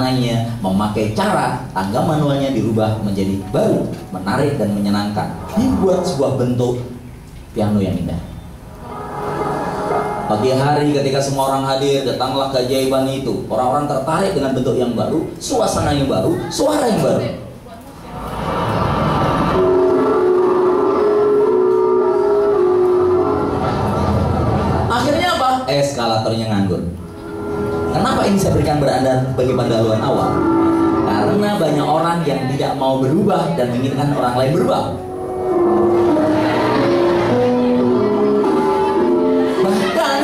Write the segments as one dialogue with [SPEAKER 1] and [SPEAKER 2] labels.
[SPEAKER 1] mewarnainya, memakai cara tangga manualnya dirubah menjadi baru, menarik dan menyenangkan, dibuat sebuah bentuk piano yang indah. Pagi hari ketika semua orang hadir, datanglah keajaiban itu. Orang-orang tertarik dengan bentuk yang baru, suasana yang baru, suara yang baru. Akhirnya apa? Eskalatornya nganggur. Kenapa ini saya berikan bagi pendahuluan awal? Karena banyak orang yang tidak mau berubah dan menginginkan orang lain berubah.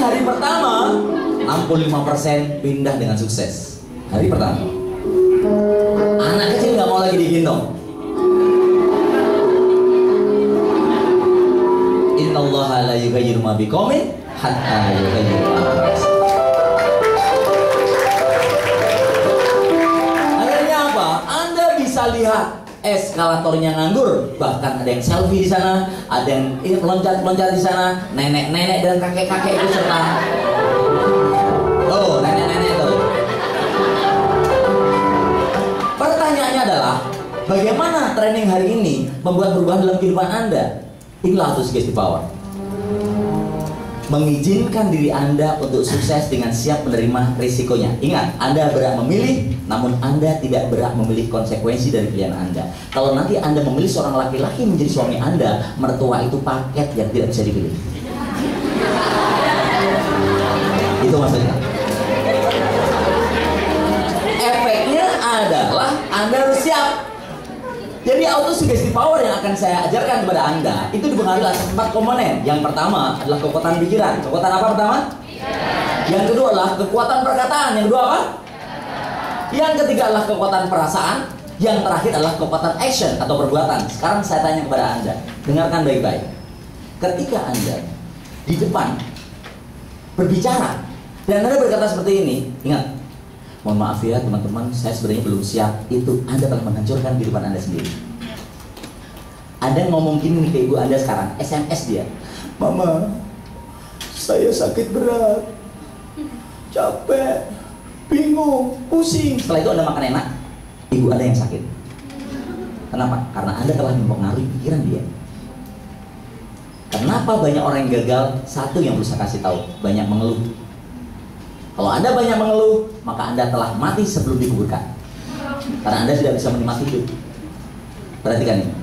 [SPEAKER 1] Hari pertama 65% pindah dengan sukses. Hari pertama anak kecil nggak mau lagi digendong. Innallaha la yughayyiru ma biqaumin hatta yughayyiru ma bi. Akhirnya apa? Anda bisa lihat eskalatornya nganggur, bahkan ada yang selfie di sana, ada yang loncat-loncat di sana, nenek-nenek dan kakek-kakek itu serta. Oh, nenek-nenek tuh. Pertanyaannya adalah, bagaimana training hari ini membuat perubahan dalam kehidupan Anda? Inilah suggestive power. Mengizinkan diri Anda untuk sukses dengan siap menerima risikonya. Ingat, Anda berhak memilih, namun Anda tidak berhak memilih konsekuensi dari pilihan Anda. Kalau nanti Anda memilih seorang laki-laki menjadi suami Anda, mertua itu paket yang tidak bisa dipilih. Itu maksudnya. Efeknya adalah Anda harus siap. Jadi autosuggestive power yang akan saya ajarkan kepada Anda itu dipengaruhi oleh 4 komponen. Yang pertama adalah kekuatan pikiran. Kekuatan apa pertama? Pikiran. Yang kedua adalah kekuatan perkataan. Yang kedua apa? Yang ketiga adalah kekuatan perasaan. Yang terakhir adalah kekuatan action atau perbuatan. Sekarang saya tanya kepada Anda, dengarkan baik-baik. Ketika Anda di depan berbicara dan Anda berkata seperti ini, ingat, mohon maaf ya teman-teman, saya sebenarnya belum siap. Itu Anda telah menghancurkan kehidupan Anda sendiri. Anda ngomong gini ke ibu Anda sekarang, SMS dia, Mama, saya sakit berat, capek, bingung, pusing. Setelah itu Anda makan enak, ibu Anda yang sakit. Kenapa? Karena Anda telah mempengaruhi pikiran dia. Kenapa banyak orang yang gagal? Satu yang perlu saya kasih tahu, banyak mengeluh. Kalau Anda banyak mengeluh, maka Anda telah mati sebelum dikuburkan. Karena Anda tidak bisa menikmati hidup. Perhatikan ini.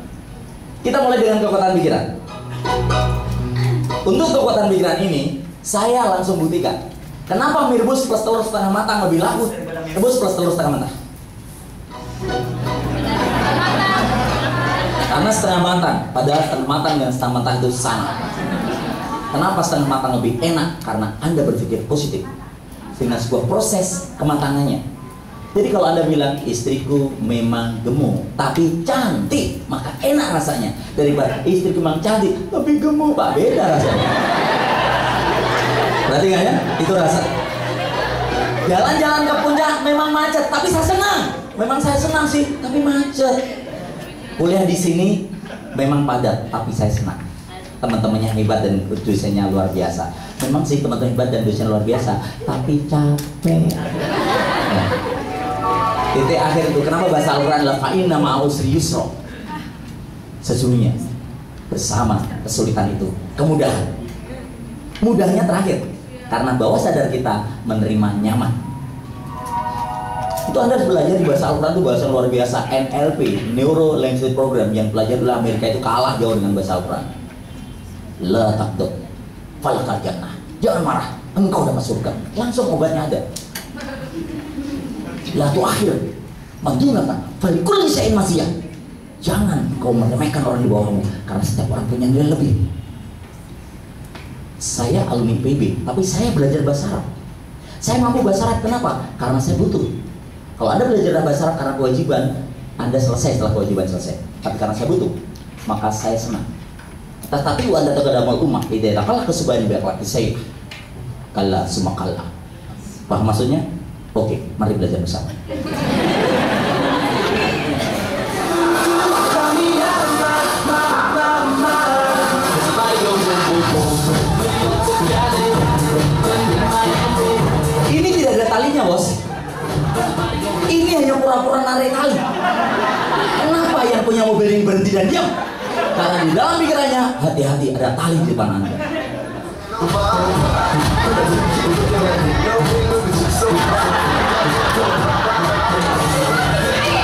[SPEAKER 1] Kita mulai dengan kekuatan pikiran. Untuk kekuatan pikiran ini, saya langsung buktikan. Kenapa mie rebus plus telur setengah matang lebih laku daripada mie rebus plus telur setengah matang? Karena setengah matang, padahal setengah matang dan setengah matang itu sama. Kenapa setengah matang lebih enak? Karena Anda berpikir positif dengan sebuah proses kematangannya. Jadi kalau Anda bilang istriku memang gemuk tapi cantik, maka enak rasanya. Daripada istriku memang cantik tapi gemuk, Pak, beda rasanya. Berarti nggak ya? Itu rasa. Jalan-jalan ke puncak memang macet, tapi saya senang. Memang saya senang sih, tapi macet. Kuliah di sini memang padat, tapi saya senang. Teman-temannya hebat dan dosennya luar biasa. Memang sih teman-teman hebat dan dosen luar biasa, tapi capek. Nah, titik akhir itu kenapa bahasa Al-Quran adalah fa'inna ma'al usri yusra. Sesungguhnya bersama kesulitan itu kemudahan. Mudahnya terakhir, karena bawah sadar kita menerima nyaman. Itu Anda harus belajar di bahasa Al-Quran itu bahasa luar biasa. NLP, Neuro Language Program, yang belajar di Amerika itu kalah jauh dengan bahasa Al-Quran. La takdud falakal jannah. Jangan marah, engkau dapat surga. Langsung obatnya ada. La tu akhir madunatan falikul syai'in masiyah. Jangan kau meremehkan orang di bawahmu, karena setiap orang punya nilai lebih. Saya alumni PB, tapi saya belajar bahasa Arab. Saya mampu bahasa Arab, kenapa? Karena saya butuh. Kalau Anda belajar bahasa Arab karena kewajiban, Anda selesai setelah kewajiban selesai. Tapi karena saya butuh, maka saya senang. Tetapi Anda terkadang umat, tidak kalah kesubahan berlaki saya. Kalla summa kalla. Paham maksudnya? Oke, mari belajar bersama. Ini tidak ada talinya, bos. Ini hanya pura-pura narik tali. Kenapa yang punya mobil ini berhenti dan diam? Karena di dalam pikirannya, hati-hati ada tali di depan Anda.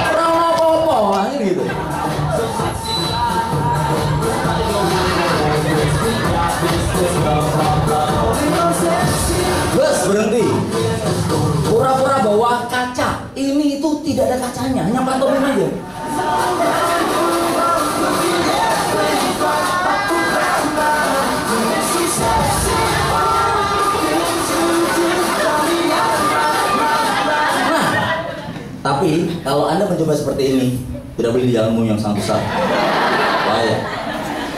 [SPEAKER 1] Kurang apa-apa, gitu. Bus berhenti. Pura-pura bawa kaca. Ini itu tidak ada kacanya, hanya pantomim aja. Tapi kalau Anda mencoba seperti ini, tidak boleh di jalanmu yang sangat besar. Bahaya.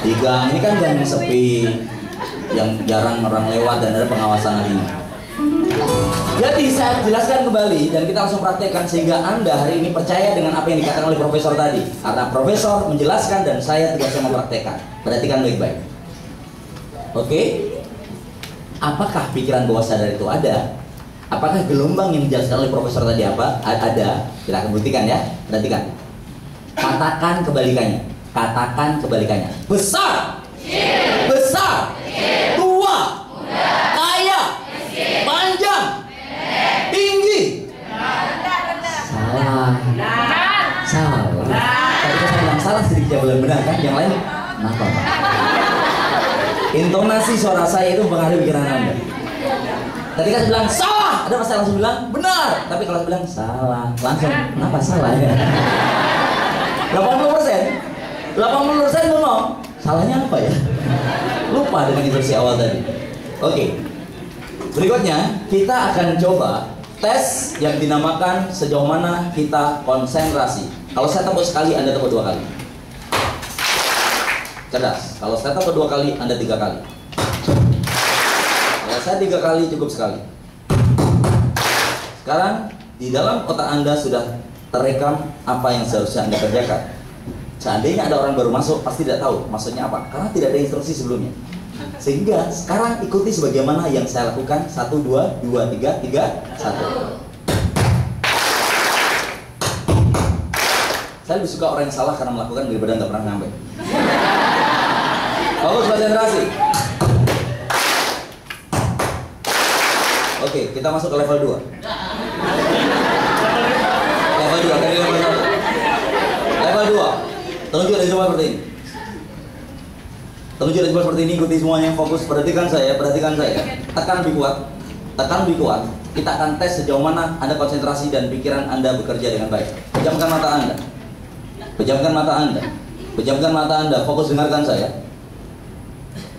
[SPEAKER 1] Di gang ini kan gang sepi, yang jarang orang lewat dan ada pengawasan hari ini. Jadi saya jelaskan kembali dan kita langsung praktekkan sehingga Anda hari ini percaya dengan apa yang dikatakan oleh profesor tadi. Karena profesor menjelaskan dan saya tugasnya mempraktekkan. Perhatikan baik-baik. Oke? Apakah pikiran bawah sadar itu ada? Apakah gelombang yang dijelaskan oleh profesor tadi apa? Ada. Kita akan buktikan ya. Perhatikan. Katakan kebalikannya. Katakan kebalikannya. Besar. Besar. Tua. Kaya. Panjang. Tinggi. Salah. Salah. Tadi saya bilang salah sedikit bilang benar kan? Yang lain kenapa Pak? Intonasi suara saya itu mempengaruhi pikiran Anda. Tadi kan bilang salah, ada pas saya langsung bilang benar. Tapi kalau bilang salah, langsung kenapa salah ya? 80% ngomong salahnya apa ya? Lupa dengan instruksi awal tadi. Oke. Berikutnya kita akan coba tes yang dinamakan sejauh mana kita konsentrasi. Kalau saya tepuk sekali, Anda tepuk 2 kali. Cerdas. Kalau saya tepuk 2 kali, Anda 3 kali. Kalau saya 3 kali cukup sekali. Sekarang di dalam otak Anda sudah terekam apa yang seharusnya Anda kerjakan. Seandainya ada orang baru masuk, pasti tidak tahu maksudnya apa, karena tidak ada instruksi sebelumnya. Sehingga sekarang ikuti sebagaimana yang saya lakukan. 1, 2, 2, 3, 3, 1. Saya lebih suka orang yang salah karena melakukan daripada nggak pernah nyampe. Fokus konsentrasi. Oke, kita masuk ke level 2. Level 2, dari level 1. Level 2. Telunjuk dan coba seperti ini. Telunjuk dan coba seperti ini, ikuti semuanya, fokus, perhatikan saya. Tekan lebih kuat. Tekan lebih kuat. Kita akan tes sejauh mana Anda konsentrasi dan pikiran Anda bekerja dengan baik. Pejamkan mata Anda. Pejamkan mata Anda. Pejamkan mata Anda, fokus dengarkan saya.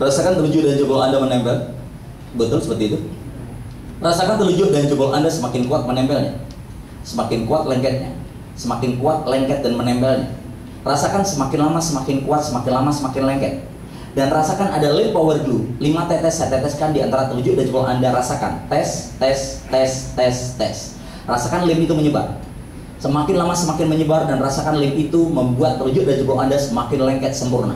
[SPEAKER 1] Rasakan telunjuk dan jempol Anda menempel. Betul seperti itu. Rasakan telunjuk dan jempol Anda semakin kuat menempelnya. Semakin kuat lengketnya. Semakin kuat lengket dan menempelnya. Rasakan semakin lama semakin kuat, semakin lama semakin lengket. Dan rasakan ada lem power glue. 5 tetes saya teteskan di antara telunjuk dan jempol Anda. Rasakan. Tes. Rasakan lem itu menyebar. Semakin lama semakin menyebar dan rasakan lem itu membuat telunjuk dan jempol Anda semakin lengket sempurna.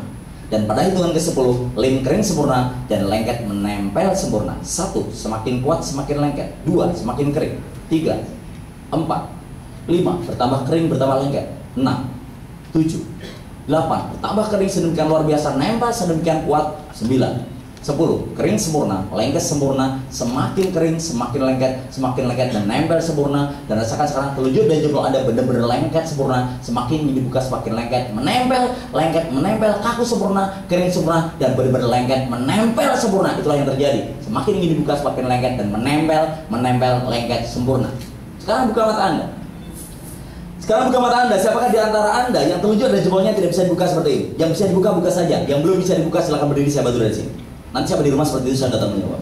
[SPEAKER 1] Dan pada hitungan ke-10, lem kering sempurna dan lengket menempel sempurna. 1. Semakin kuat semakin lengket. 2. Semakin kering. 3. 4. 5. Bertambah kering bertambah lengket. 6. 7. 8. Bertambah kering sedemikian luar biasa, nempel sedemikian kuat. 9. 10. Kering sempurna, lengket sempurna, semakin kering, semakin lengket dan nempel sempurna. Dan rasakan sekarang telunjuk dan jempol Anda benar-benar lengket sempurna, semakin dibuka semakin lengket, menempel, kaku sempurna, kering sempurna, dan benar-benar lengket, menempel sempurna. Itulah yang terjadi. Semakin ingin dibuka semakin lengket dan menempel, lengket sempurna. Sekarang buka mata Anda. Siapakah di antara Anda yang telunjuk dan jempolnya tidak bisa dibuka seperti ini? Yang bisa dibuka, buka saja. Yang belum bisa dibuka, silakan berdiri, saya bantu dari sini. Nanti siapa di rumah seperti itu, saya datang menjawab.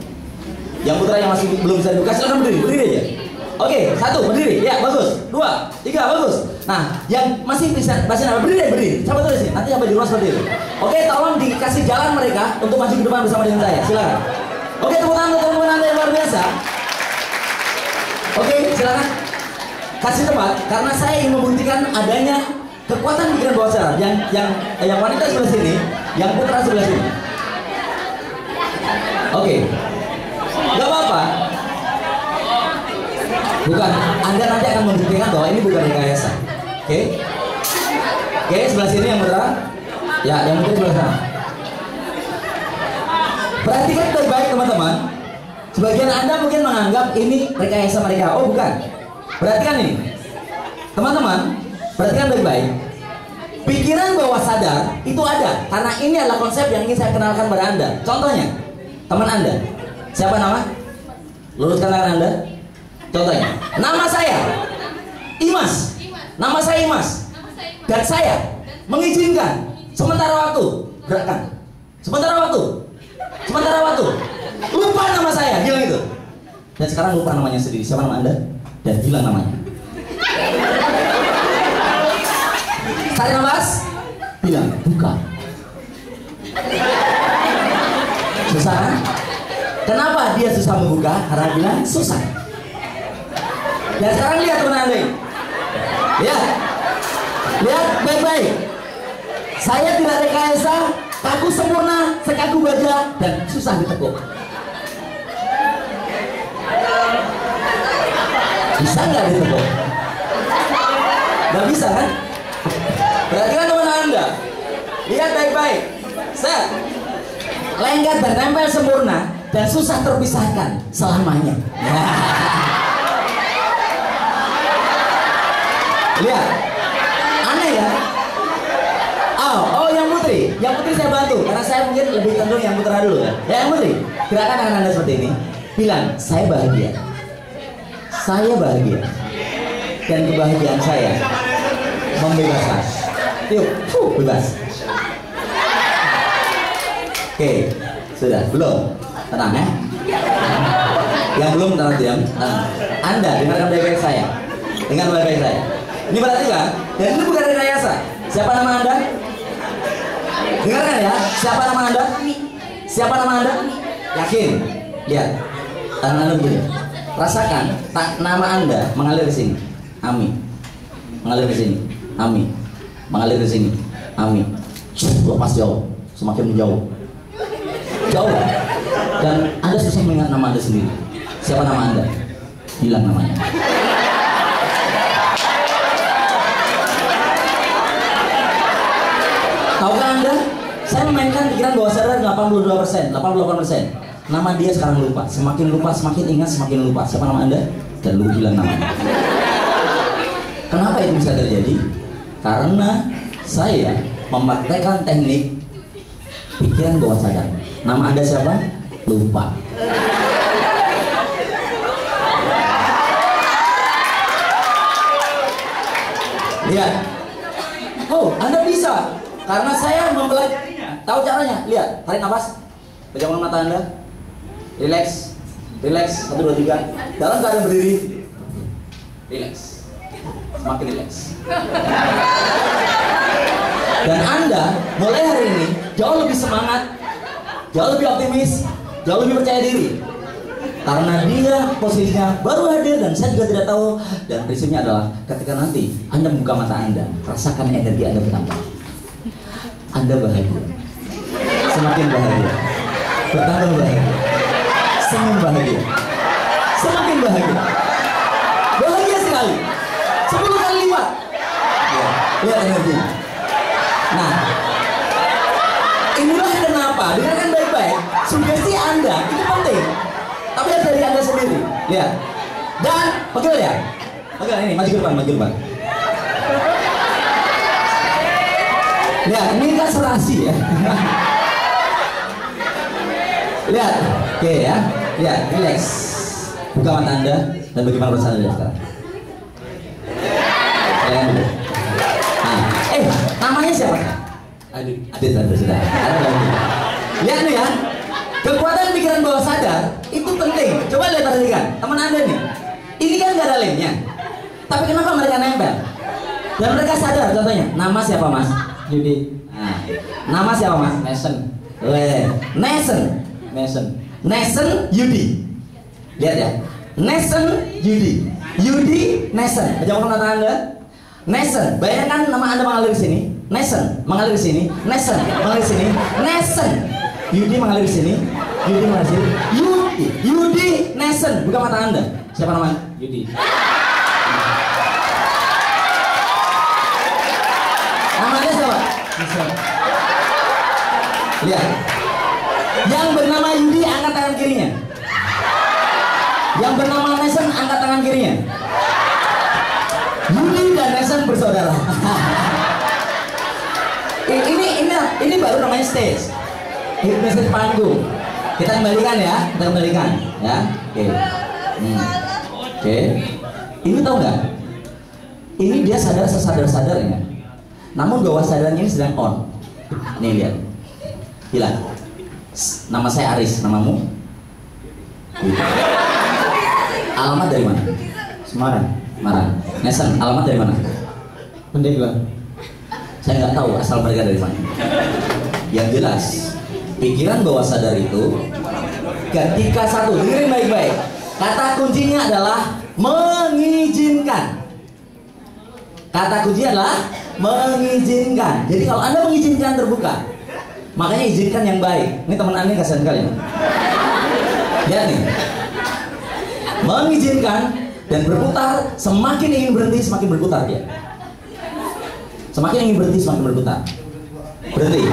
[SPEAKER 1] Yang putra yang masih belum bisa dibuka, silakan berdiri aja. Oke, 1, berdiri, ya bagus. 2, 3, bagus. Nah, yang masih bisa nama berdiri. Saya bantu dari sini. Nanti siapa di rumah seperti itu. Oke, tolong dikasih jalan mereka untuk maju ke depan bersama dengan saya. Silakan. Oke, tepuk tangan Anda yang luar biasa. Oke, silakan. Kasih tempat, karena saya ingin membuktikan adanya kekuatan pikiran bawah sadar. Yang wanita sebelah sini, yang putra sebelah sini. Oke, nggak apa-apa. Bukan, Anda nanti akan membuktikan bahwa ini bukan rekayasa. Oke? Oke, sebelah sini yang putra. Ya, yang putri sebelah sana. Perhatikan baik-baik teman-teman. Sebagian Anda mungkin menganggap ini rekayasa mereka. Oh bukan. Perhatikan ini. Teman-teman, perhatikan baik-baik. Pikiran bawah sadar itu ada. Karena ini adalah konsep yang ingin saya kenalkan pada Anda. Contohnya, teman Anda. Siapa nama? Luruskan tangan Anda. Contohnya, nama saya Imas. Nama saya Imas. Dan saya mengizinkan sementara waktu gerakan. Sementara waktu. Lupa nama saya, bilang itu. Dan sekarang lupa namanya sendiri. Siapa nama Anda? Dan bilang namanya. Tarik nafas. Bilang, buka. Susah kan? Kenapa dia susah membuka? Karena bilang susah. Dan sekarang lihat teman Anda. Lihat baik-baik. Saya tidak rekayasa, kaku sempurna, sekaku baja, dan susah ditekuk. Bisa nggak ditekuk? Nggak bisa kan? Perhatikan teman Anda. Lihat baik-baik. Set. Lengket dan nempel sempurna dan susah terpisahkan selamanya. Lihat. Aneh ya? Oh yang putri saya bantu karena saya mungkin lebih cenderung yang putra dulu ya. Ya yang putri, gerakan tangan Anda seperti ini. Bilang, saya bahagia. Saya bahagia. Dan kebahagiaan saya membebaskan. Yuk, bebas. Oke, sudah, belum? Tenang ya. Yang belum tenang diam. Anda dengarkan baik-baik saya. Dengar baik-baik saya. Ini berarti kan? Dan ini bukan rekayasa. Siapa nama Anda? Dengarkan ya. Siapa nama Anda? Siapa nama Anda? Yakin? Lihat. Tangan Anda begini. Rasakan nama Anda mengalir ke sini. Ami. Mengalir ke sini. Ami. Mengalir ke sini. Ami. Lepas jauh. Semakin menjauh. Jauh. Dan Anda susah mengingat nama Anda sendiri. Siapa nama Anda? Bilang namanya. Tahukah Anda? Saya memainkan pikiran bawah sadar 82%, 88%. Nama dia sekarang lupa. Semakin lupa, semakin ingat, semakin lupa. Siapa nama Anda? Dan lu bilang namanya. Kenapa itu bisa terjadi? Karena saya mempraktekkan teknik pikiran bawah sadar. Nama Anda siapa? Lupa. Lihat. Oh, Anda bisa. Karena saya mempelajarinya. Tahu caranya? Lihat, tarik nafas. Pejamkan mata Anda. Relax. Relax. 1, 2, 3. Dalam keadaan berdiri. Relax. Semakin relax. Dan Anda mulai hari ini jauh lebih semangat, jauh lebih optimis, jauh lebih percaya diri. Karena dia posisinya baru hadir dan saya juga tidak tahu. Dan prinsipnya adalah ketika nanti Anda membuka mata Anda, rasakan energi Anda bertambah. Anda bahagia, semakin bahagia, bertambah bahagia, senyum bahagia, semakin bahagia, bahagia sekali, 10 kali lipat. Ya, lihat energi. Nah, inilah kenapa, dengarkan baik-baik, sugesti Anda itu penting, tapi harus dari Anda sendiri. Lihat, dan pegel ya, pegel ini, maju ke depan, maju ke depan. Lihat, ini kan serasi ya. Lihat, oke ya. Lihat, relax. Buka mata Anda dan bagaimana perasaan Anda sekarang. Lihat dulu. Nah, namanya siapa? Aduh, Adit Anda sudah. Lihat nih ya. Kekuatan pikiran bawah sadar itu penting. Coba lihat perhatikan, teman Anda nih. Ini kan nggak ada lemnya. Tapi kenapa mereka nempel? Dan mereka sadar, contohnya, nama siapa Mas? Yudi. Nah, nama siapa Mas? Nesen. Nesen Yudi. Lihat ya. Nesen Yudi. Yudi Nesen. Jawab mata Anda. Nesen. Bayangkan nama Anda mengalir ke sini. Nesen mengalir ke sini. Nesen mengalir ke sini. Nesen. Yudi mengalir ke sini. Yudi mengalir ke sini. Yudi Nesen. Buka mata Anda. Siapa namanya? Yudi. Lihat. Yang bernama Yudi angkat tangan kirinya. Yang bernama Nesen angkat tangan kirinya. Yudi dan Nesen bersaudara. ini baru namanya stage. Hipnosis panggung. Kita kembalikan ya, ya. Oke. Oke. Ini tahu nggak? Ini dia sesadar-sadarnya. Namun bawah sadarnya ini sedang on. Nih lihat. Hilang. Nama saya Aris, namamu? Alamat dari mana? Semarang. Nesen, alamat dari mana?
[SPEAKER 2] Pandeglang.
[SPEAKER 1] Saya nggak tahu asal mereka dari mana. Yang jelas, pikiran bawah sadar itu ketika satu, dengerin baik-baik. Kata kuncinya adalah mengizinkan. Kata kuncinya adalah mengizinkan. Jadi kalau Anda mengizinkan terbuka, makanya izinkan yang baik. Ini teman Anda kasihan kali. Lihat nih. Mengizinkan dan berputar, semakin ingin berhenti semakin berputar dia. Semakin ingin berhenti semakin berputar. Berhenti.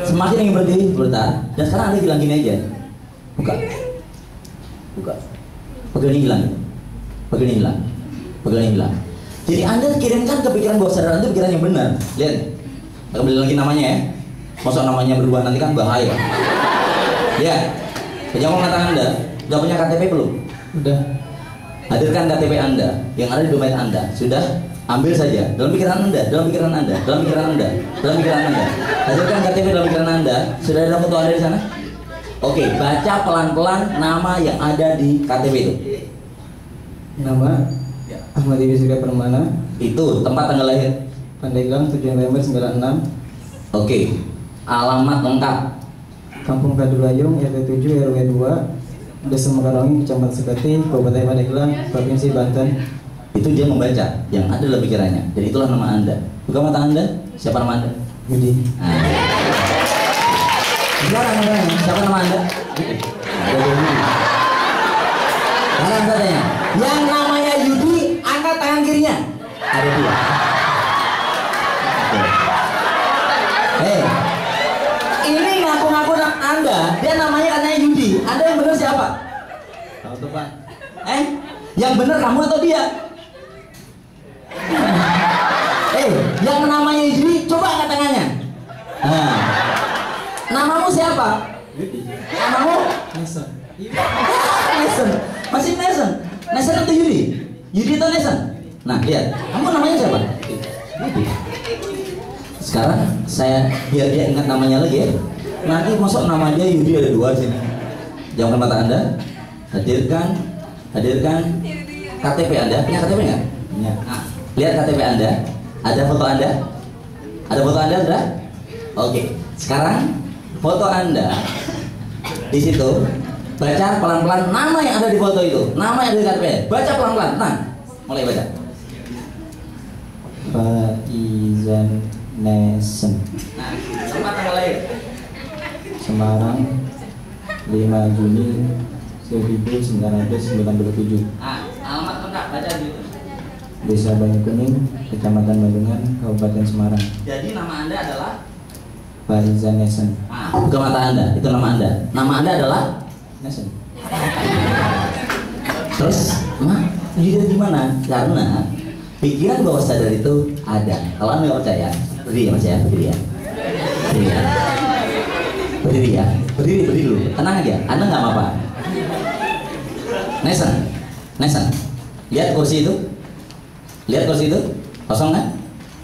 [SPEAKER 1] Semakin ingin berhenti berputar. Dan sekarang Anda bilang gini aja. Buka. Pegelnya hilang. Pegelnya hilang. Jadi Anda kirimkan ke pikiran bawah sadar Anda pikiran yang benar. Lihat. Kita kembali lagi namanya ya. Masa namanya berubah nanti kan bahaya. Lihat. Pejabat mata Anda sudah punya KTP belum? Udah. Hadirkan KTP Anda yang ada di domain Anda. Sudah? Ambil saja dalam pikiran Anda. Hadirkan KTP dalam pikiran Anda. Sudah ada foto Anda di sana? Oke, baca pelan-pelan nama yang ada di KTP itu.
[SPEAKER 2] Nama Ahmad Ibi Surya Permana.
[SPEAKER 1] Itu tempat tanggal lahir.
[SPEAKER 2] Pandeglang 7 November 96.
[SPEAKER 1] Oke. Alamat lengkap.
[SPEAKER 2] Kampung Kadulayung RT 7 RW 2 Desa Mekarongi Kecamatan Sekati Kabupaten Pandeglang Provinsi Banten.
[SPEAKER 1] Itu dia membaca yang ada dalam pikirannya. Jadi itulah nama Anda. Buka mata Anda. Siapa nama Anda?
[SPEAKER 2] Yudi.
[SPEAKER 1] Siapa nama Anda? Sekarang katanya, yang namanya Yudi angkat tangan kirinya. Ada dua. Ini ngaku-ngaku Anda. Dia namanya katanya Yudi. Anda yang benar siapa?
[SPEAKER 2] Tahu tuh Pak.
[SPEAKER 1] Yang benar kamu atau dia? Yang namanya Yudi, coba angkat tangannya. Namamu siapa?
[SPEAKER 2] Yudi.
[SPEAKER 1] Namamu?
[SPEAKER 2] Nesen.
[SPEAKER 1] Nesen. Masih Nesen. Nesen atau Yudi? Yudi atau Nesen? Nah, lihat. Kamu namanya siapa? Yudi. Sekarang saya biar dia ingat namanya lagi ya. Nanti masuk nama dia Yudi ada dua sini. Jangan mata Anda. Hadirkan KTP Anda. Punya KTP nggak? Punya. Nah, lihat KTP Anda. Ada foto Anda? Ada foto Anda sudah? Oke. Sekarang foto Anda di situ. Baca pelan-pelan nama yang ada di foto itu. Nama yang ada di KTP. Baca pelan-pelan. Nah, mulai baca.
[SPEAKER 2] Faizan Nesen.
[SPEAKER 1] Nah, tempat tanggal lahir.
[SPEAKER 2] Semarang 5 Juni 1997.
[SPEAKER 1] Alamat lengkap baca gitu.
[SPEAKER 2] Desa Banyukuning, Kecamatan Bandungan, Kabupaten Semarang.
[SPEAKER 1] Jadi nama Anda adalah
[SPEAKER 2] Faizan Nesen.
[SPEAKER 1] Buka mata Anda, itu nama Anda. Nama Anda adalah
[SPEAKER 2] Nesen.
[SPEAKER 1] Terus, jadi gimana? Karena pikiran bawah sadar itu ada. Kalau Anda nggak percaya, berdiri ya Mas ya, berdiri ya. Berdiri dulu. Tenang aja, Anda nggak apa-apa. Nesen. Lihat kursi itu. Kosong kan?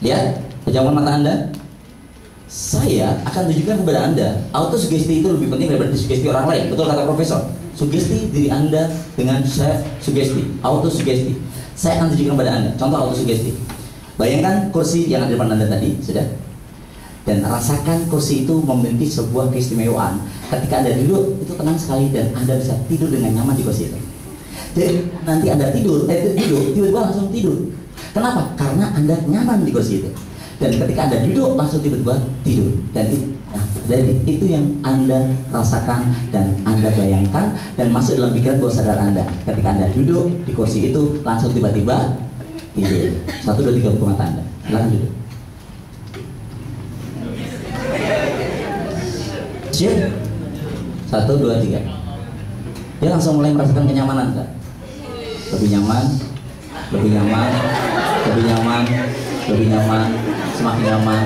[SPEAKER 1] Lihat, pejamkan mata Anda. Saya akan tunjukkan kepada Anda, autosugesti itu lebih penting daripada sugesti orang lain. Betul kata Profesor. Sugesti diri Anda dengan self sugesti, autosugesti. Saya akan tunjukkan kepada Anda contoh autosugesti. Bayangkan kursi yang ada di depan Anda tadi, sudah. Dan rasakan kursi itu memiliki sebuah keistimewaan. Ketika Anda duduk, itu tenang sekali dan Anda bisa tidur dengan nyaman di kursi itu. Jadi nanti Anda duduk, tiba-tiba langsung tidur. Kenapa? Karena Anda nyaman di kursi itu. Dan ketika Anda duduk, langsung tiba-tiba tidur. Jadi itu yang Anda rasakan dan Anda bayangkan dan masuk dalam pikiran bawah sadar Anda. Ketika Anda duduk di kursi itu, langsung tiba-tiba tidur. 1, 2, 3 buka mata Anda. Silakan duduk. Siap? 1, 2, 3. Dia langsung mulai merasakan kenyamanan kan? Lebih nyaman, lebih nyaman, lebih nyaman, lebih nyaman, semakin nyaman.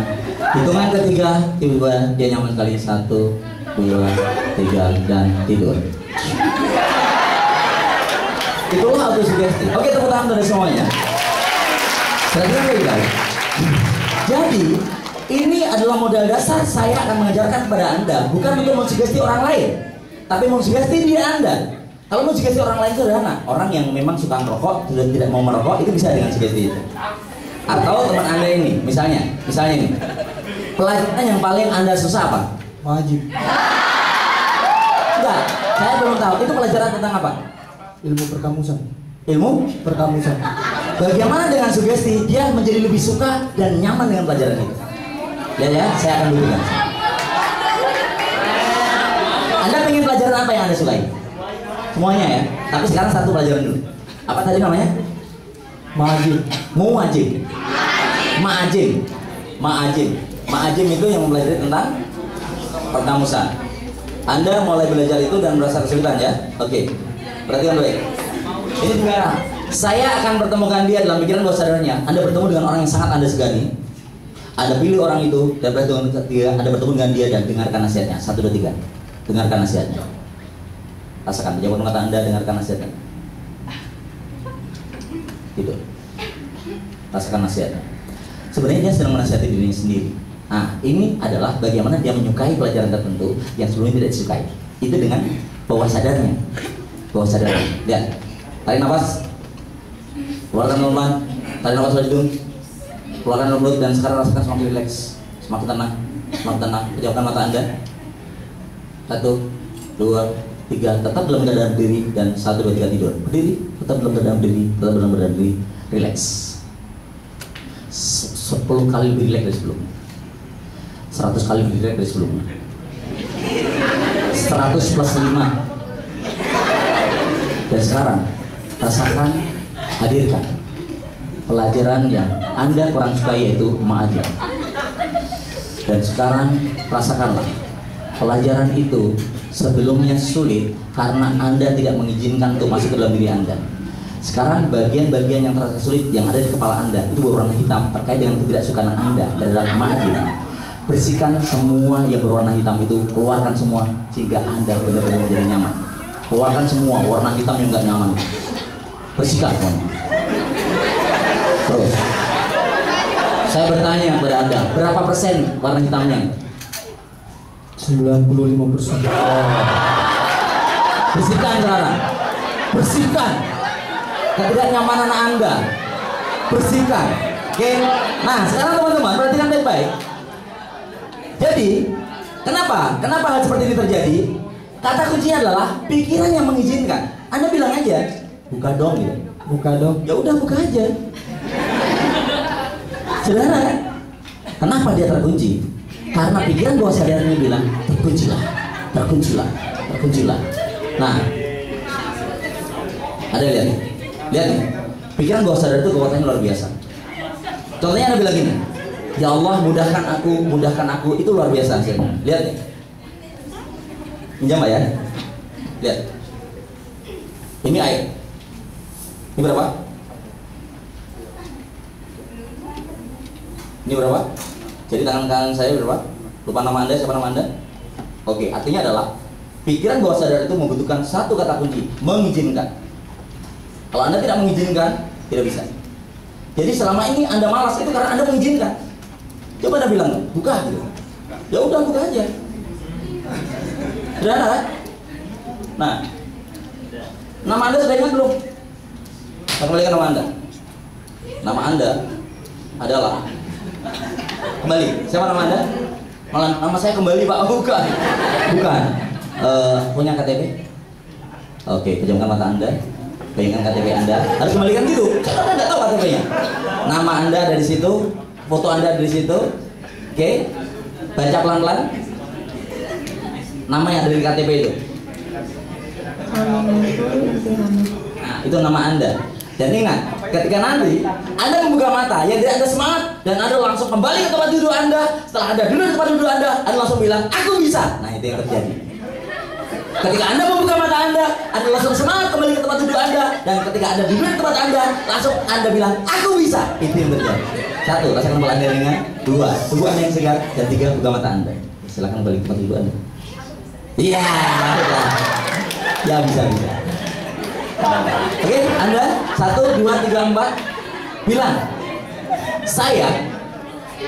[SPEAKER 1] Hitungan ketiga, tiba-tiba dia nyaman sekali. 1, 2, 3, dan tidur. Itulah autosugesti. Oke, tepuk tangan dari semuanya. Baik. Jadi ini adalah modal dasar saya akan mengajarkan kepada Anda, bukan untuk mensugesti orang lain, tapi mensugesti diri Anda. Kalau mensugesti orang lain itu sederhana. Orang yang memang suka merokok, sudah tidak mau merokok, itu bisa dengan sugesti itu. Atau teman Anda ini, misalnya ini, pelajaran yang paling Anda susah apa?
[SPEAKER 2] Wajib.
[SPEAKER 1] Enggak, saya belum tahu. Itu pelajaran tentang apa?
[SPEAKER 2] Ilmu perkamusan.
[SPEAKER 1] Ilmu
[SPEAKER 2] Perkamusan.
[SPEAKER 1] Bagaimana dengan sugesti dia menjadi lebih suka dan nyaman dengan pelajaran itu. Ya, saya akan dudukkan. Anda pengen pelajaran apa yang Anda sukai? Semuanya ya. Tapi sekarang satu pelajaran dulu. Apa tadi namanya?
[SPEAKER 2] Ma'ajim.
[SPEAKER 1] Muwajib. Ma'ajim. Ma'ajim. Ma'ajim itu yang mempelajari tentang perkamusan. Anda mulai belajar itu dan merasa kesulitan ya. Oke. Perhatikan baik. Ini sekarang saya akan pertemukan dia dalam pikiran bawah sadarnya. Anda bertemu dengan orang yang sangat Anda segani. Anda pilih orang itu dan bertemu dengan dia. Anda bertemu dengan dia dan dengarkan nasihatnya. 1, 2, 3. Dengarkan nasihatnya. Rasakan pejabat mata Anda, dengarkan nasihatnya. Gitu. Rasakan nasihatnya. Sebenarnya dia sedang menasihati dirinya sendiri. Nah, ini adalah bagaimana dia menyukai pelajaran tertentu yang sebelumnya tidak disukai. Itu dengan bawah sadarnya. Bawah sadarnya. Lihat. Tarik nafas. Keluarkan pelan-pelan. Tarik nafas dari hidung. Keluarkan dari mulut dan sekarang rasakan semakin rileks, semakin tenang, semakin tenang. Pejamkan mata Anda. 1, 2, 3. Tetap dalam keadaan berdiri dan 1, 2, 3 tidur. Berdiri. Tetap dalam keadaan berdiri. Tetap dalam keadaan berdiri. Rileks. 10 kali lebih rileks dari sebelumnya. 100 kali lebih rileks dari sebelumnya. 100 plus 5. Dan sekarang rasakan, hadirkan pelajaran yang Anda kurang suka, yaitu ma'ajim. Dan sekarang rasakanlah pelajaran itu sebelumnya sulit karena Anda tidak mengizinkan untuk masuk ke dalam diri Anda. Sekarang bagian-bagian yang terasa sulit yang ada di kepala Anda itu berwarna hitam terkait dengan ketidaksukaan Anda dalam ma'ajim. Bersihkan semua yang berwarna hitam itu, keluarkan semua sehingga Anda benar-benar menjadi nyaman. Keluarkan semua warna hitam yang nggak nyaman. Bersihkan semuanya. Terus saya bertanya kepada Anda, berapa persen warna hitamnya?
[SPEAKER 2] 95%.
[SPEAKER 1] Bersihkan sekarang. Bersihkan ketidaknyamanan Anda. Bersihkan. Oke. Nah, sekarang teman-teman perhatikan baik-baik. Jadi, kenapa hal seperti ini terjadi? Kata kuncinya adalah pikiran yang mengizinkan. Anda bilang aja, buka dong gitu.
[SPEAKER 2] Buka dong.
[SPEAKER 1] Ya udah buka aja. Saudara, kenapa dia terkunci? Karena pikiran bawah sadarnya bilang terkuncilah, terkuncilah, terkuncilah. Nah, ada lihat nih, pikiran bawah sadar itu kekuatannya luar biasa. Contohnya Anda bilang gini, ya Allah mudahkan aku, itu luar biasa hasilnya. Lihat nih, pinjam ya, lihat, ini air, ini berapa? Ini berapa? Jadi tangan kanan saya berapa? Lupa nama Anda, siapa nama Anda? Oke, artinya adalah pikiran bawah sadar itu membutuhkan satu kata kunci, mengizinkan. Kalau Anda tidak mengizinkan, tidak bisa. Jadi selama ini Anda malas itu karena Anda mengizinkan. Coba Anda bilang, buka gitu. Ya udah buka aja. Sederhana kan? Nah, nama Anda sudah ingat belum? Saya kembalikan nama Anda. Nama Anda adalah kembali. Siapa nama Anda? Nama saya kembali Pak. Oh, bukan. Punya KTP? Oke, pejamkan mata Anda. Bayangkan KTP Anda. Harus kembalikan gitu. Karena Anda nggak tahu KTP-nya. Nama Anda ada di situ, foto Anda ada di situ. Oke. Baca pelan-pelan. Nama yang ada di KTP itu. Nah, itu nama Anda. Dan ingat, ketika nanti Anda membuka mata, ya tidak ada semangat, dan Anda langsung kembali ke tempat duduk Anda. Setelah Anda duduk di tempat duduk Anda langsung bilang, aku bisa. Nah, itu yang terjadi. Ketika Anda membuka mata Anda langsung semangat kembali ke tempat duduk Anda, dan ketika Anda duduk di tempat Anda, langsung Anda bilang, aku bisa. Itu yang terjadi. 1, rasakan kepala Anda ringan. 2, tubuh Anda yang segar. Dan 3, buka mata Anda. Silakan kembali ke tempat duduk Anda. Iya, ya bisa. Oke, Anda 1, 2, 3, 4 bilang, saya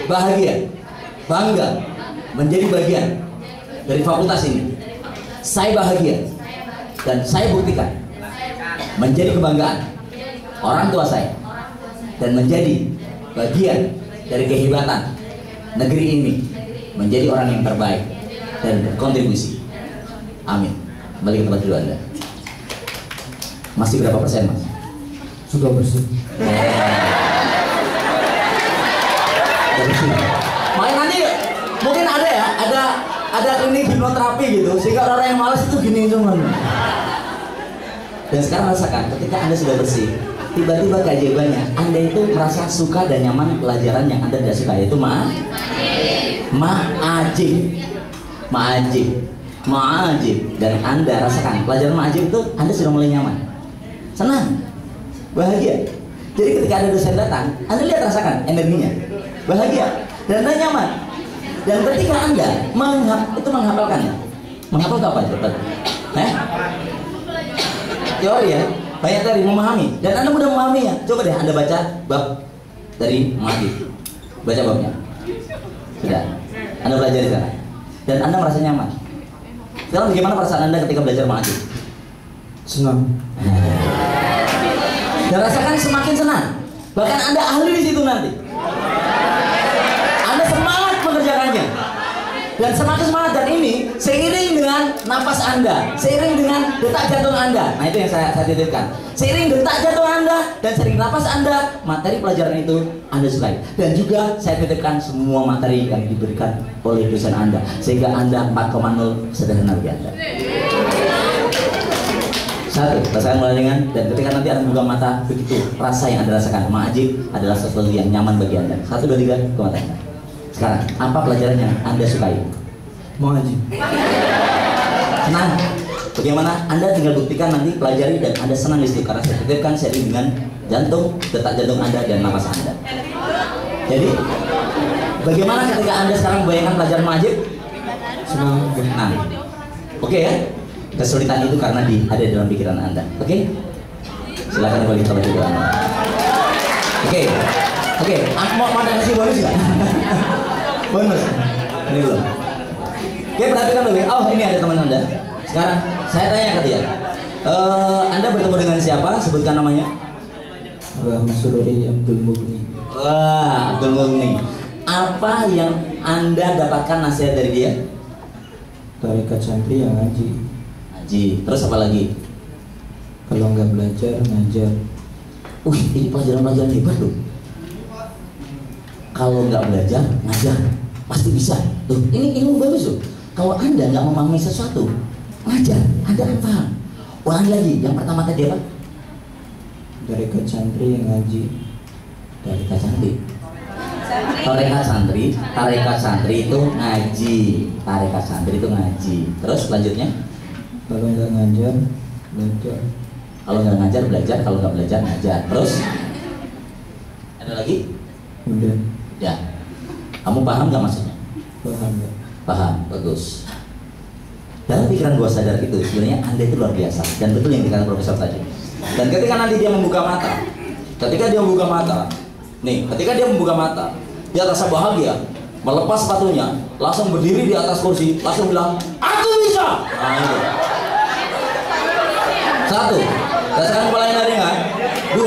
[SPEAKER 1] bahagia, bangga menjadi bagian dari fakultas ini. Saya bahagia dan saya buktikan menjadi kebanggaan orang tua saya dan menjadi bagian dari kehebatan negeri ini, menjadi orang yang terbaik dan berkontribusi. Amin. Kembali ke tempat dulu Anda. Masih berapa persen, Mas?
[SPEAKER 2] Sudah bersih.
[SPEAKER 1] Bersih. Makanya nanti mungkin ada ya, ada klinik hipnoterapi gitu, sehingga orang yang malas itu gini cuma. Dan sekarang rasakan, ketika Anda sudah bersih, tiba-tiba keajaibannya, Anda itu merasa suka dan nyaman pelajaran yang Anda tidak suka, yaitu ma'ajib. Dan Anda rasakan pelajaran ma'ajib itu Anda sudah mulai nyaman, senang, bahagia. Jadi ketika ada dosen datang, Anda lihat, rasakan energinya, bahagia dan Anda nyaman. Dan ketika Anda menghafalkannya, menghafal itu apa? Teori ya, banyak teori, memahami, dan Anda mudah memahaminya. Coba deh Anda baca bab dari ma'ajib, baca babnya. Sudah, Anda belajar di sana, dan Anda merasa nyaman. Sekarang bagaimana perasaan Anda ketika belajar ma'ajib?
[SPEAKER 2] Senang.
[SPEAKER 1] Dan rasakan semakin senang. Bahkan Anda ahli di situ nanti. Anda semangat mengerjakannya. Dan semakin semangat, dan ini seiring dengan napas Anda, seiring dengan detak jantung Anda. Nah, itu yang saya titipkan. Seiring detak jantung Anda dan seiring napas Anda, materi pelajaran itu Anda sukai. Dan juga saya titipkan semua materi yang diberikan oleh dosen Anda, sehingga Anda 4,0 sederhana bagi Anda. 1, rasakan mulai ringan, dan ketika nanti Anda buka mata, begitu rasa yang Anda rasakan. Ma'ajib adalah sesuatu yang nyaman bagi Anda. 1, 2, 3, buka mata Anda. Sekarang, apa pelajaran yang Anda sukai?
[SPEAKER 2] Ma'ajib.
[SPEAKER 1] Senang. Bagaimana? Anda tinggal buktikan nanti, pelajari, dan Anda senang di situ, karena saya titipkan seiring dengan jantung, detak jantung Anda dan napas Anda. Jadi, bagaimana ketika Anda sekarang bayangkan pelajaran ma'ajib?
[SPEAKER 2] Senang.
[SPEAKER 1] Nah, oke ya. Kesulitan itu karena ada dalam pikiran Anda. Oke? Silakan kembali ke tempat duduk Anda. Oke. Mau ada kasih bonus nggak? Bonus. Ini belum. Oke, perhatikan dulu. Oh, ini ada teman Anda. Sekarang saya tanya ke dia. Anda bertemu dengan siapa? Sebutkan namanya.
[SPEAKER 2] Rahmat Sururi Abdul Mughni.
[SPEAKER 1] Wah, Abdul Mughni. Apa yang Anda dapatkan nasihat dari dia?
[SPEAKER 2] Tarekat santri yang ngaji.
[SPEAKER 1] Terus apa lagi?
[SPEAKER 2] Kalau nggak belajar, ngajar.
[SPEAKER 1] Ini pelajaran-pelajaran hebat loh. Kalau nggak belajar, ngajar, pasti bisa. Tuh, ini bagus loh. Kalau Anda nggak memahami sesuatu, ngajar, Anda akan paham. Ulangi lagi, yang pertama tadi apa?
[SPEAKER 2] Tarekat santri yang ngaji.
[SPEAKER 1] Tarekat santri. Tarekat santri itu ngaji. Tarekat santri itu ngaji. Terus selanjutnya?
[SPEAKER 2] Kalau nggak ngajar, belajar.
[SPEAKER 1] Kalau nggak ngajar, belajar. Kalau nggak belajar, ngajar. Terus? Ada lagi?
[SPEAKER 2] Udah.
[SPEAKER 1] Ya. Kamu paham nggak maksudnya?
[SPEAKER 2] Paham nggak?
[SPEAKER 1] Paham, bagus. Dalam pikiran bawah sadar itu sebenarnya Anda itu luar biasa, dan betul yang dikatakan Profesor tadi. Dan ketika nanti dia membuka mata, ketika dia membuka mata, dia rasa bahagia, melepas sepatunya, langsung berdiri di atas kursi, langsung bilang, aku bisa. Nah, itu. 1, rasakan kepala yang ringan. 2,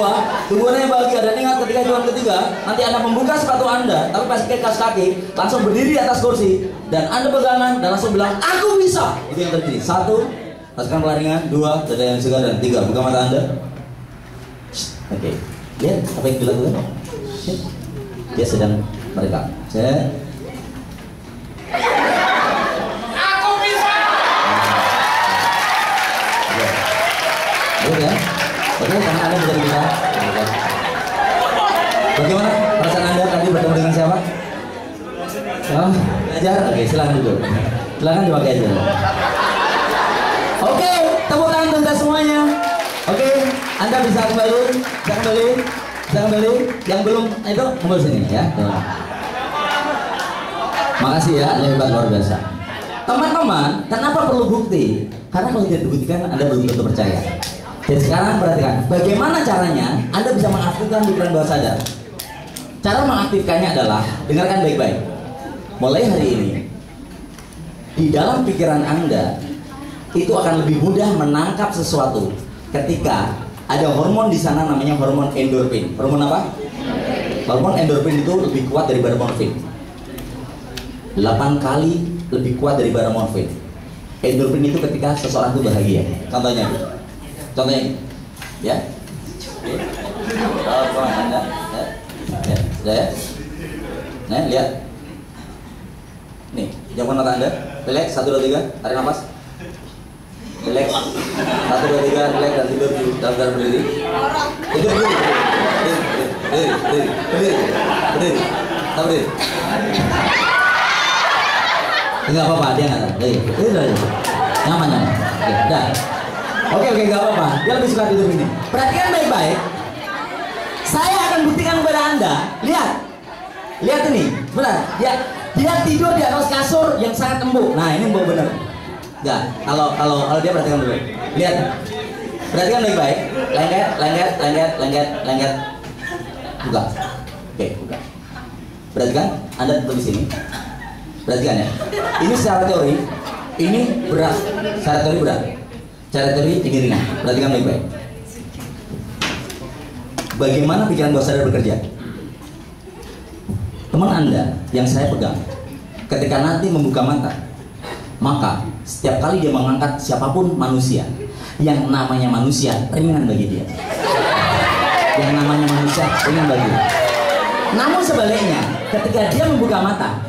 [SPEAKER 1] tubuhnya bahagia, dan ingat ketika jualan ketiga, nanti Anda membuka sepatu Anda, tapi pas kaos kaki, langsung berdiri di atas kursi, dan Anda pegangan, dan langsung bilang, aku bisa. Itu yang terjadi. 1, rasakan kepala ringan. 2, dada yang segar, dan 3, buka mata Anda. Oke, lihat apa yang dilakukan. Dia sedang merekam.
[SPEAKER 3] Aku bisa.
[SPEAKER 1] Oke ya. Oke, karena Anda bisa. ngajar? Oke, silakan duduk. Silakan dipakai aja. Oke, tepuk tangan untuk semuanya. Oke, Anda bisa kembali, bisa kembali, bisa kembali. Yang belum itu kembali sini ya. Makasih ya, Anda hebat luar biasa. Teman-teman, kenapa perlu bukti? Karena kalau tidak dibuktikan, Anda belum tentu percaya. Jadi sekarang perhatikan, bagaimana caranya Anda bisa mengaktifkan pikiran bawah sadar. Cara mengaktifkannya adalah, dengarkan baik-baik. Mulai hari ini, di dalam pikiran Anda itu akan lebih mudah menangkap sesuatu ketika ada hormon di sana namanya hormon endorfin. Hormon apa? Hormon endorfin itu lebih kuat daripada morfin. 8 kali lebih kuat daripada morfin. Endorfin itu ketika seseorang itu bahagia. Contohnya, ya. Kalau Anda, ya, sudah ya. Nah, lihat. Nih, jam mata Anda. Relax, 1, 2, 3, tarik nafas. Relax, 1, 2, 3, relax dan tidur di dalam keadaan berdiri. Tidur berdiri, berdiri. Enggak apa-apa, dia nggak tahu. Tidur aja, nyaman. Oke, dah. Oke, nggak apa-apa. Dia lebih suka tidur ini. Perhatikan baik-baik. Saya akan buktikan kepada Anda. Lihat ini, benar. Dia tidur di atas kasur yang sangat empuk. Nah, ini empuk benar. Enggak, kalau dia perhatikan dulu. Lihat. Perhatikan baik-baik. Lengket. Buka. Oke, buka. Perhatikan, Anda tetap di sini. Perhatikan ya. Ini secara teori, ini berat. Secara teori berat. Secara teori tinggi ringan. Perhatikan baik-baik. Bagaimana pikiran bawah sadar bekerja? Teman Anda yang saya pegang, ketika nanti membuka mata, maka setiap kali dia mengangkat siapapun manusia, yang namanya manusia ringan bagi dia. Yang namanya manusia ringan bagi dia. Namun sebaliknya, ketika dia membuka mata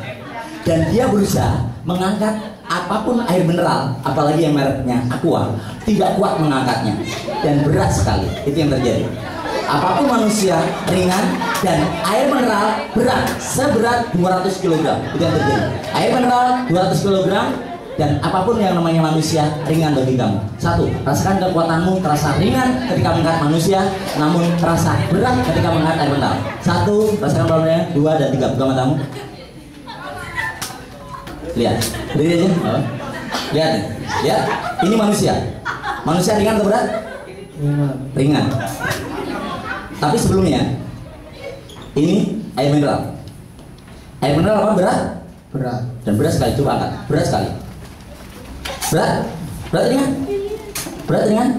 [SPEAKER 1] dan dia berusaha mengangkat apapun air mineral, apalagi yang mereknya Aqua, tidak kuat mengangkatnya dan berat sekali. Itu yang terjadi. Apapun manusia ringan dan air mineral berat seberat 200 kg. Itu yang terjadi. Air mineral 200 kg dan apapun yang namanya manusia ringan bagi kamu. 1. Rasakan kekuatanmu terasa ringan ketika mengangkat manusia, namun terasa berat ketika mengangkat air mineral. 1. Rasakan problemnya. 2 dan 3. Buka matamu. Lihat. Berdiri aja. Lihat nih. Lihat. Ini manusia. Manusia ringan atau berat? Ringan. Tapi sebelumnya, ini air mineral. Air mineral apa? Berat. Dan berat sekali. Coba angkat. Berat sekali. Berat ringan.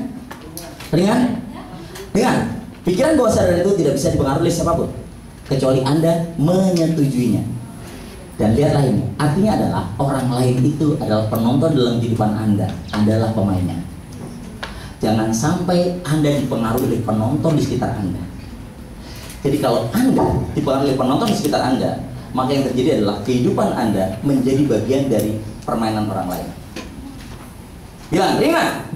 [SPEAKER 1] Pikiran bawah sadar itu tidak bisa dipengaruhi oleh siapapun kecuali Anda menyetujuinya. Dan lihatlah ini. Artinya adalah orang lain itu adalah penonton dalam kehidupan Anda. Anda adalah pemainnya. Jangan sampai Anda dipengaruhi oleh penonton di sekitar Anda. Jadi kalau Anda dipengaruhi oleh penonton di sekitar Anda, maka yang terjadi adalah kehidupan Anda menjadi bagian dari permainan orang lain. Bilang, ringan.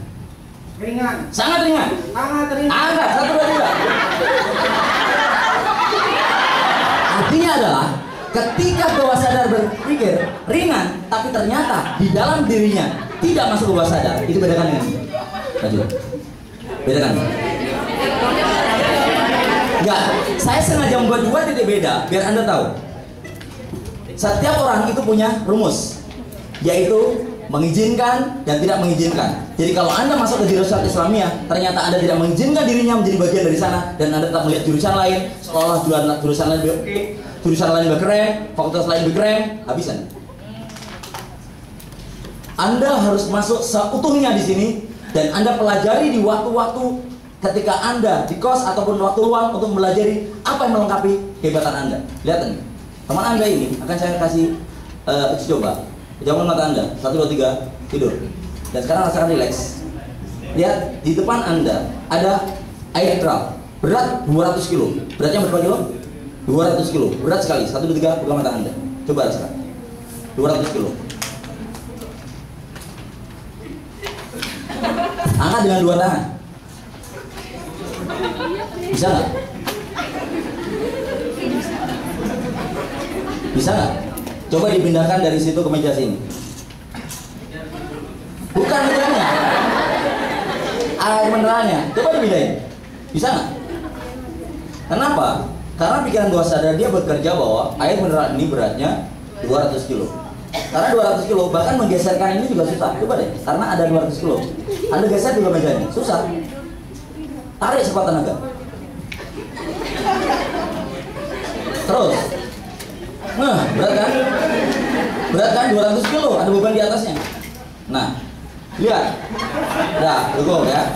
[SPEAKER 1] Sangat ringan. Angkat, 1, 2, 3. Artinya adalah ketika bawah sadar berpikir ringan, tapi ternyata di dalam dirinya tidak masuk ke bawah sadar, itu bedakan dengan ini. Maju. Bedakan. Enggak, saya sengaja membuat 2 titik beda biar Anda tahu. Setiap orang itu punya rumus, yaitu mengizinkan dan tidak mengizinkan. Jadi kalau Anda masuk ke jurusan Islamiyah, ternyata Anda tidak mengizinkan dirinya menjadi bagian dari sana, dan Anda tetap melihat jurusan lain, seolah jurusan lain lebih oke, jurusan lain lebih keren, fakultas lain lebih keren, habisan. Anda harus masuk seutuhnya di sini, dan Anda pelajari di waktu-waktu ketika Anda di kos ataupun waktu luang untuk melajari apa yang melengkapi kehebatan Anda. Lihat ini, teman Anda ini akan saya kasih uji coba. Pejamkan mata Anda, 1, 2, 3, tidur. Dan sekarang rasakan relax. Lihat, di depan Anda ada air mineral berat 200 kilo. Beratnya berapa kilo? 200 kilo, berat sekali. 1, 2, 3, buka mata Anda. Coba rasakan 200 kilo. Angkat dengan 2 tangan. Bisa nggak? Bisa nggak? Coba dipindahkan dari situ ke meja sini. Bukan mejanya, air mineralnya. Coba dipindahin. Bisa nggak? Kenapa? Karena pikiran bawah sadar dia bekerja bahwa air mineral ini beratnya 200 kilo. Karena 200 kilo, bahkan menggeserkan ini juga susah. Coba deh, karena ada 200 kilo. Anda geser juga mejanya, susah. Tarik sekuat tenaga. Terus. Nah, berat kan? Berat kan 200 kilo, ada beban di atasnya. Nah, lihat. Nah, cukup ya.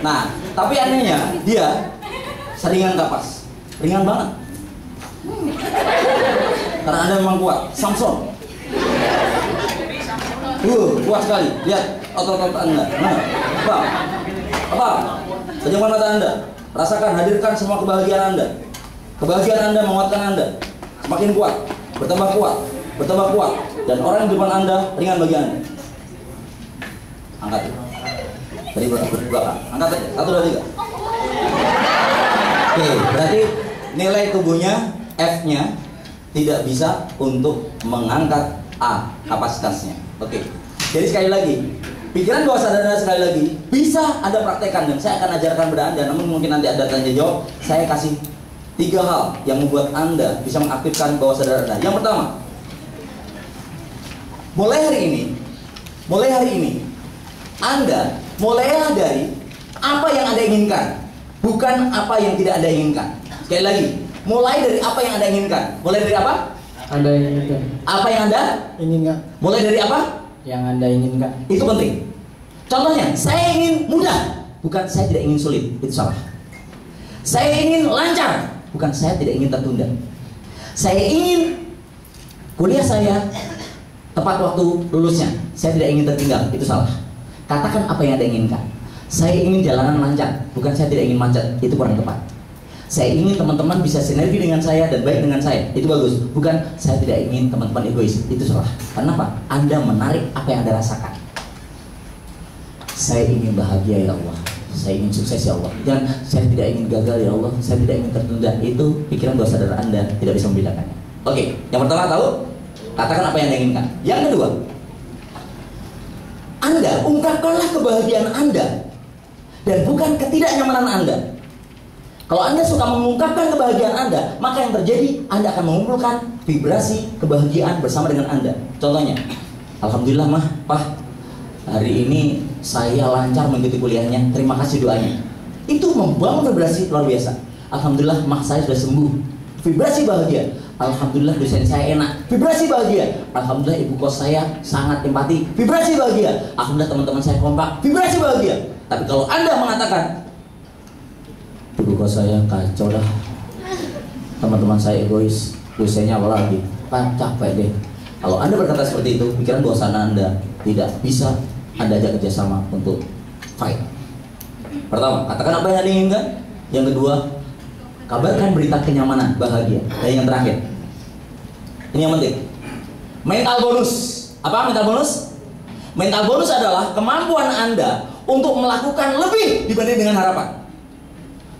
[SPEAKER 1] Nah, tapi anehnya dia seringan kapas. Ringan banget. Karena Anda memang kuat. Samson. Kuat sekali. Lihat otot-otot Anda. Nah, apa? Pejamkan mata Anda. Rasakan, hadirkan semua kebahagiaan Anda. Kebahagiaan Anda menguatkan Anda. Semakin kuat, bertambah kuat, bertambah kuat. Dan orang di depan Anda ringan bagi Anda. Angkat. Dari belakang. Angkat aja. 1, 2, 3. Oke, berarti nilai tubuhnya F-nya tidak bisa untuk mengangkat A, kapasitasnya. Oke. Jadi sekali lagi, pikiran bawah sadar Anda sekali lagi bisa Anda praktekkan dan saya akan ajarkan kepada Anda. Namun mungkin nanti ada tanya jawab. Saya kasih 3 hal yang membuat Anda bisa mengaktifkan bawah sadar Anda. Yang pertama, mulai hari ini Anda mulai dari apa yang Anda inginkan, bukan apa yang tidak Anda inginkan. Sekali lagi, mulai dari apa yang Anda inginkan. Mulai dari apa?
[SPEAKER 2] Anda inginkan.
[SPEAKER 1] Apa yang Anda
[SPEAKER 2] Inginkan.
[SPEAKER 1] Mulai dari apa?
[SPEAKER 2] Yang Anda inginkan.
[SPEAKER 1] Itu penting. Contohnya, saya ingin mudah, bukan saya tidak ingin sulit. Itu salah. Saya ingin lancar, bukan saya tidak ingin tertunda. Saya ingin kuliah saya tepat waktu lulusnya, saya tidak ingin tertinggal. Itu salah. Katakan apa yang Anda inginkan. Saya ingin jalanan lancar, bukan saya tidak ingin macet. Itu kurang tepat. Saya ingin teman-teman bisa sinergi dengan saya dan baik dengan saya. Itu bagus. Bukan saya tidak ingin teman-teman egois. Itu salah. Kenapa? Anda menarik apa yang Anda rasakan. Saya ingin bahagia ya Allah. Saya ingin sukses ya Allah. Dan saya tidak ingin gagal ya Allah. Saya tidak ingin tertunda. Itu pikiran bawah sadar Anda tidak bisa membedakannya. Oke, yang pertama tahu? Katakan apa yang Anda inginkan. Yang kedua, Anda ungkapkanlah kebahagiaan Anda dan bukan ketidaknyamanan Anda. Kalau Anda suka mengungkapkan kebahagiaan Anda, maka yang terjadi Anda akan mengumpulkan vibrasi kebahagiaan bersama dengan Anda. Contohnya, alhamdulillah mah, Pak, hari ini saya lancar mengikuti kuliahnya. Terima kasih doanya. Itu membangun vibrasi luar biasa. Alhamdulillah mah saya sudah sembuh. Vibrasi bahagia. Alhamdulillah dosen saya enak. Vibrasi bahagia. Alhamdulillah ibu kos saya sangat empati. Vibrasi bahagia. Alhamdulillah teman-teman saya kompak. Vibrasi bahagia. Tapi kalau Anda mengatakan ibu kos saya kacau dah, teman-teman saya egois, dosennya apa lagi, Pak capek deh. Kalau Anda berkata seperti itu, pikiran bawah sadar Anda tidak bisa Anda ajak kerjasama untuk fight. Pertama, katakan apa yang Anda inginkan. Yang kedua, kabarkan berita kenyamanan, bahagia. Dan yang terakhir, ini yang penting, mental bonus. Apa mental bonus? Mental bonus adalah kemampuan Anda untuk melakukan lebih dibanding dengan harapan.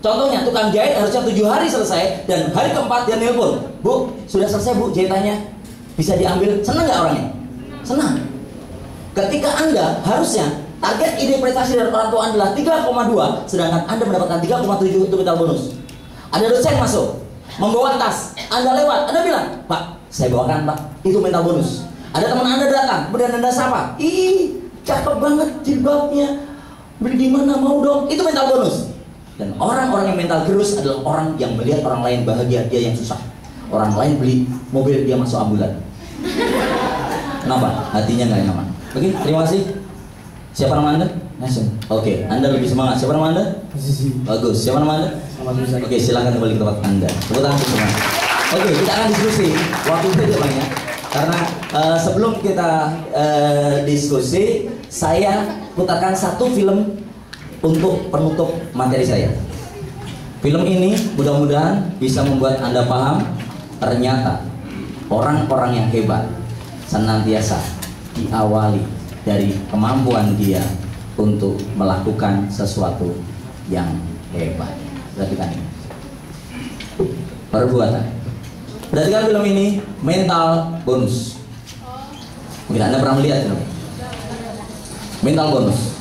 [SPEAKER 1] Contohnya, tukang jahit harusnya 7 hari selesai, dan hari keempat dia nelpon, Bu, sudah selesai Bu jahitannya, bisa diambil. Senang nggak orangnya? Senang. Ketika Anda harusnya target ide prestasi dari orang tua Anda adalah 3,2, sedangkan Anda mendapatkan 3,7 untuk mental bonus. Ada dosen masuk, membawa tas, Anda lewat, Anda bilang, Pak, saya bawakan Pak, itu mental bonus. Ada teman Anda datang, kemudian Anda sapa, ih, cakep banget jilbabnya, beli di mana, mau dong, itu mental bonus. Dan orang-orang yang mental gerus adalah orang yang melihat orang lain bahagia, dia yang susah. Orang lain beli mobil, dia masuk ambulan. Kenapa? Hatinya nggak nyaman. Oke, terima kasih. Siapa nama Anda? Nasib. Oke, Anda lebih semangat. Siapa nama Anda? Bagus. Siapa nama Anda? Oke, silakan kembali ke tempat Anda. Tepuk tangan semua. Oke, kita akan diskusi. Waktu itu tidak banyak. Karena sebelum kita diskusi, saya putarkan satu film untuk penutup materi saya. Film ini mudah-mudahan bisa membuat Anda paham, ternyata orang-orang yang hebat senantiasa diawali dari kemampuan dia untuk melakukan sesuatu yang hebat. Perhatikan ini. Perbuatan. Perhatikan film ini, Mental Bonus. Mungkin Anda pernah melihat film Mental Bonus.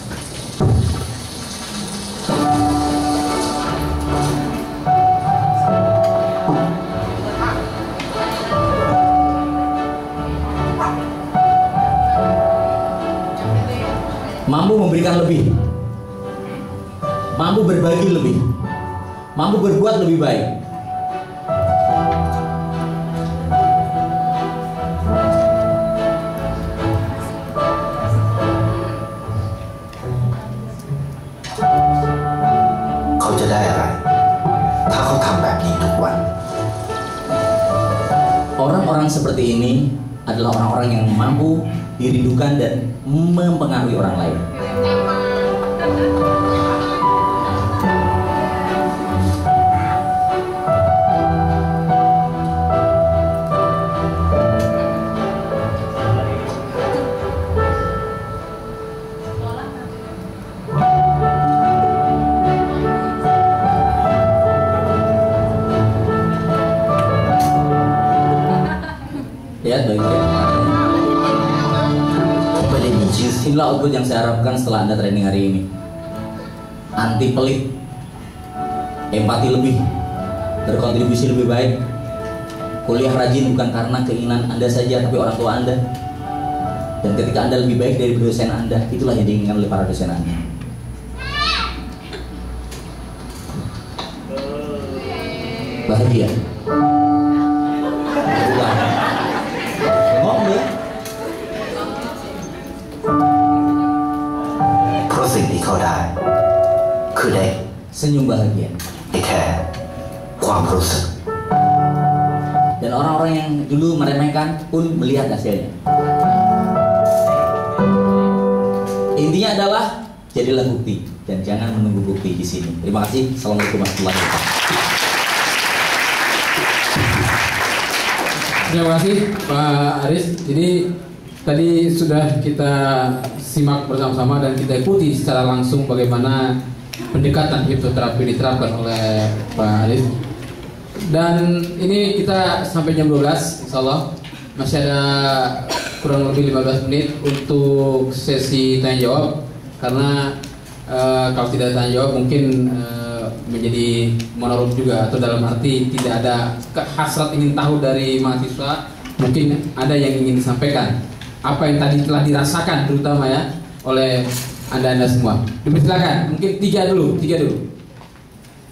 [SPEAKER 1] Mampu memberikan lebih, mampu berbagi lebih, mampu berbuat lebih baik. Orang-orang seperti ini adalah orang-orang yang mampu dirindukan dan mempengaruhi orang lain. Ya, inilah output yang saya harapkan setelah Anda training hari ini. Anti pelit, empati lebih, berkontribusi lebih baik, kuliah rajin bukan karena keinginan Anda saja tapi orang tua Anda. Dan ketika Anda lebih baik dari dosen Anda, itulah yang diinginkan oleh para dosen Anda. Bahagia. Senyum bahagia. Dan orang-orang yang dulu meremehkan pun melihat hasilnya. Intinya adalah jadilah bukti dan jangan menunggu bukti di sini. Terima kasih. Assalamualaikum warahmatullahi wabarakatuh.
[SPEAKER 3] Terima kasih Pak Aris. Jadi tadi sudah kita simak bersama-sama dan kita ikuti secara langsung bagaimana pendekatan hipnoterapi diterapkan oleh Pak Aris. Dan ini kita sampai jam 12 insya Allah. Masih ada kurang lebih 15 menit untuk sesi tanya jawab. Karena kalau tidak tanya jawab mungkin menjadi monolog juga, atau dalam arti tidak ada hasrat ingin tahu dari mahasiswa. Mungkin ada yang ingin disampaikan, apa yang tadi telah dirasakan terutama ya oleh Anda semua. Dipersilakan, mungkin tiga dulu.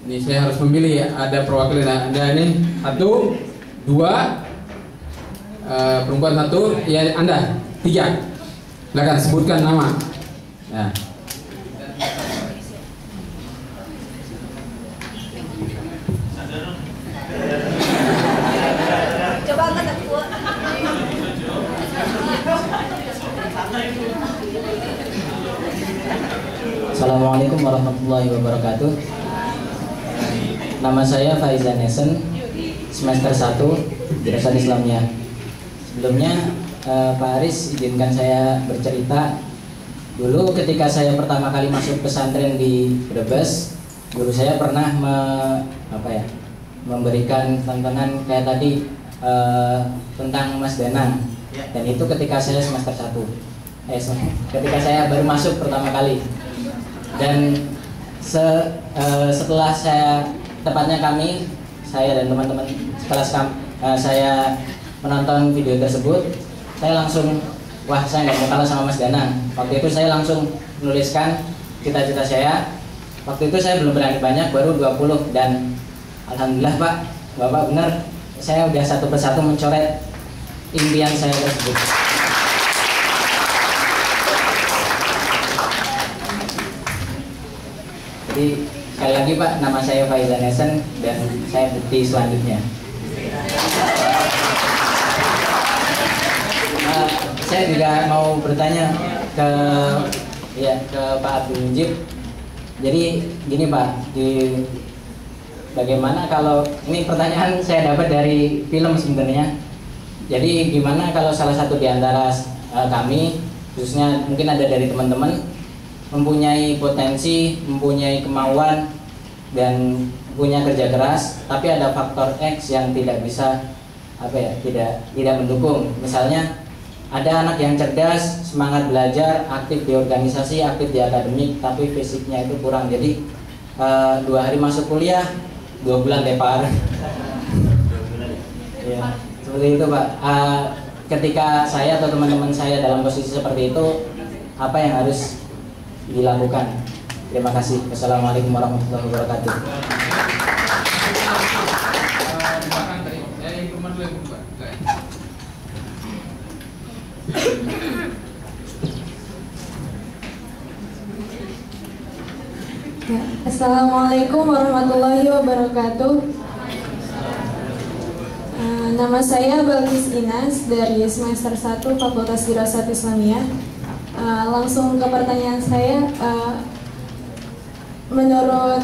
[SPEAKER 3] Ini saya harus memilih, ada perwakilan Anda ini, 1, 2, perempuan 1, ya Anda 3. Silakan sebutkan nama. Ya.
[SPEAKER 4] Coba angkat aku.
[SPEAKER 5] Assalamualaikum warahmatullahi wabarakatuh. Nama saya Faizan Nesen, semester 1 jurusan Islamnya. Sebelumnya Pak Aris izinkan saya bercerita. Dulu ketika saya pertama kali masuk pesantren di Brebes, guru saya pernah memberikan tontonan kayak tadi tentang Mas Danang. Dan itu ketika saya semester 1. Ketika saya baru masuk pertama kali. Dan setelah saya dan teman-teman sekelas saya menonton video tersebut, saya langsung, wah saya nggak mau kalah sama Mas Danang. Waktu itu saya langsung menuliskan cita-cita saya. Waktu itu saya belum berani banyak, baru 20, dan alhamdulillah Pak, Bapak benar, saya udah satu persatu mencoret impian saya tersebut. Jadi sekali lagi Pak, nama saya Faizan Nesen dan saya bukti selanjutnya. Saya juga mau bertanya ke Pak Abdul Mujib. Jadi gini Pak, bagaimana kalau ini pertanyaan saya dapat dari film sebenarnya. Jadi gimana kalau salah satu di antara kami, khususnya mungkin ada dari teman-teman, mempunyai potensi, mempunyai kemauan, dan punya kerja keras, tapi ada faktor X yang tidak bisa apa ya, tidak mendukung. Misalnya ada anak yang cerdas, semangat belajar, aktif di organisasi, aktif di akademik, tapi fisiknya itu kurang. Jadi 2 hari masuk kuliah, 2 bulan depar. Ya, seperti itu Pak. Ketika saya atau teman-teman saya dalam posisi seperti itu, apa yang harus dilakukan? Terima kasih. Wassalamualaikum warahmatullahi wabarakatuh.
[SPEAKER 4] Ya, Assalamualaikum warahmatullahi wabarakatuh. Nama saya Balkis Inas dari semester 1 Fakultas Dirasat Islamiyah. Langsung ke pertanyaan saya, menurut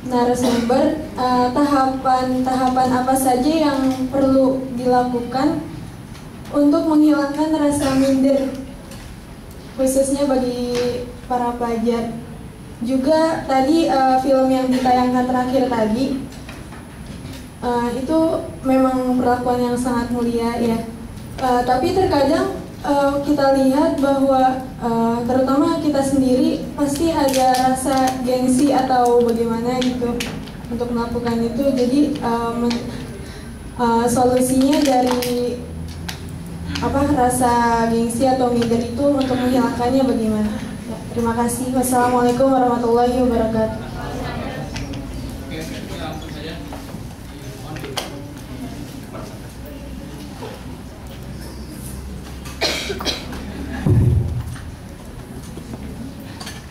[SPEAKER 4] narasumber, tahapan apa saja yang perlu dilakukan untuk menghilangkan rasa minder, khususnya bagi para pelajar. Juga tadi film yang ditayangkan terakhir tadi, itu memang perlakuan yang sangat mulia ya. Tapi terkadang kita lihat bahwa terutama kita sendiri pasti ada rasa gengsi atau bagaimana gitu untuk melakukan itu. Jadi solusinya dari rasa gengsi atau minder itu untuk menghilangkannya bagaimana? Ya, terima kasih. Wassalamualaikum warahmatullahi wabarakatuh.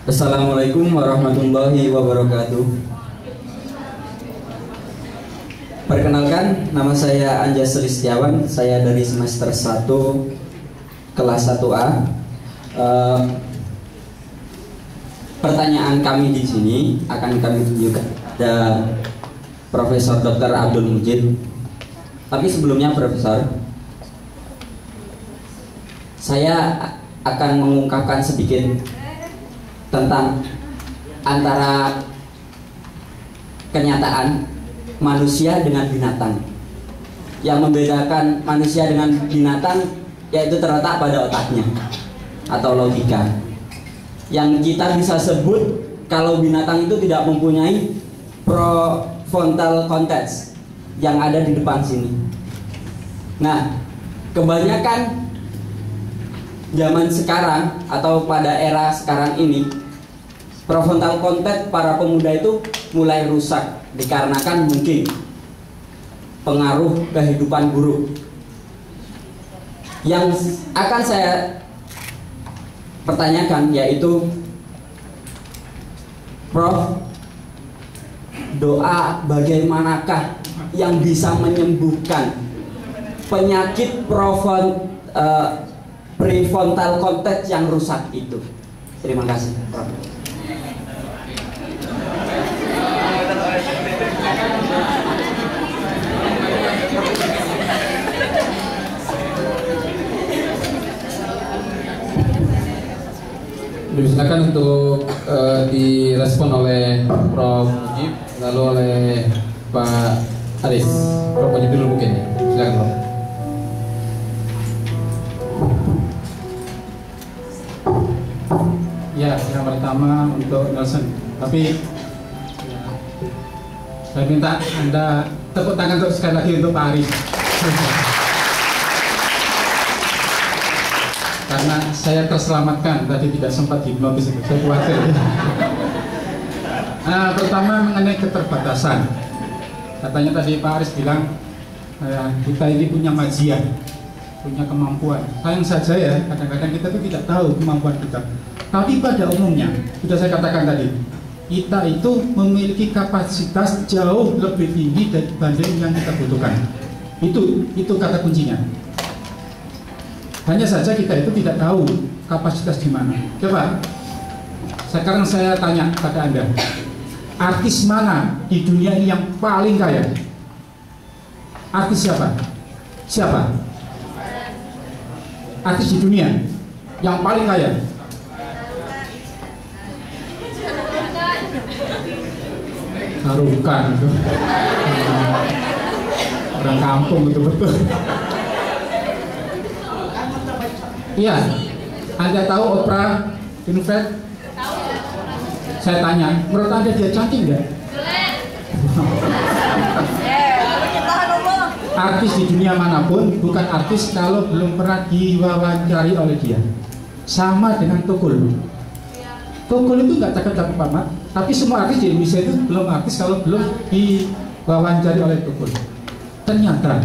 [SPEAKER 6] Assalamualaikum warahmatullahi wabarakatuh. Perkenalkan, nama saya Anjas Setiawan. Saya dari semester 1 kelas 1A. Pertanyaan kami di sini akan kami tunjukkan kepada Profesor Dr. Abdul Mujid. Tapi sebelumnya Profesor, saya akan mengungkapkan sedikit tentang antara kenyataan manusia dengan binatang. Yang membedakan manusia dengan binatang yaitu terletak pada otaknya atau logika. Yang kita bisa sebut kalau binatang itu tidak mempunyai prefrontal cortex yang ada di depan sini. Nah, kebanyakan zaman sekarang atau pada era sekarang ini, prefrontal cortex para pemuda itu mulai rusak dikarenakan mungkin pengaruh kehidupan buruk. Yang akan saya pertanyakan yaitu, Prof, doa bagaimanakah yang bisa menyembuhkan penyakit prefrontal cortex yang rusak itu? Terima kasih, Prof.
[SPEAKER 3] Silakan untuk direspon oleh Prof. Mujib, lalu oleh Pak Aris. Prof. Mujib dulu mungkin. Silakan, Prof.
[SPEAKER 7] Ya, yang pertama untuk Nelson. Tapi ya, saya minta Anda tepuk tangan untuk sekali lagi untuk Pak Aris. Karena saya terselamatkan, tadi tidak sempat hipnotis itu, saya khawatir. Pertama mengenai keterbatasan. Katanya tadi Pak Aris bilang, kita ini punya majian, punya kemampuan. Sayang saja ya, kadang-kadang kita tuh tidak tahu kemampuan kita. Tapi pada umumnya, sudah saya katakan tadi, kita itu memiliki kapasitas jauh lebih tinggi dibanding yang kita butuhkan. Itu kata kuncinya. Hanya saja kita itu tidak tahu kapasitas di mana. Coba, sekarang saya tanya pada Anda, artis mana di dunia ini yang paling kaya? Artis siapa? Siapa? Artis di dunia yang paling kaya? Shahrukh Khan. Orang kampung betul-betul. Iya, Anda tahu Oprah Winfrey? Saya tanya, menurut Anda dia cantik nggak? Artis di dunia manapun bukan artis kalau belum pernah diwawancari oleh dia. Sama dengan Tukul. Tukul itu nggak cakep-cakep amat, tapi semua artis di Indonesia itu belum artis kalau belum diwawancari oleh Tukul. Ternyata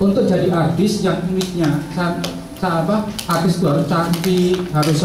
[SPEAKER 7] untuk jadi artis yang uniknya, artis itu harus cantik, harus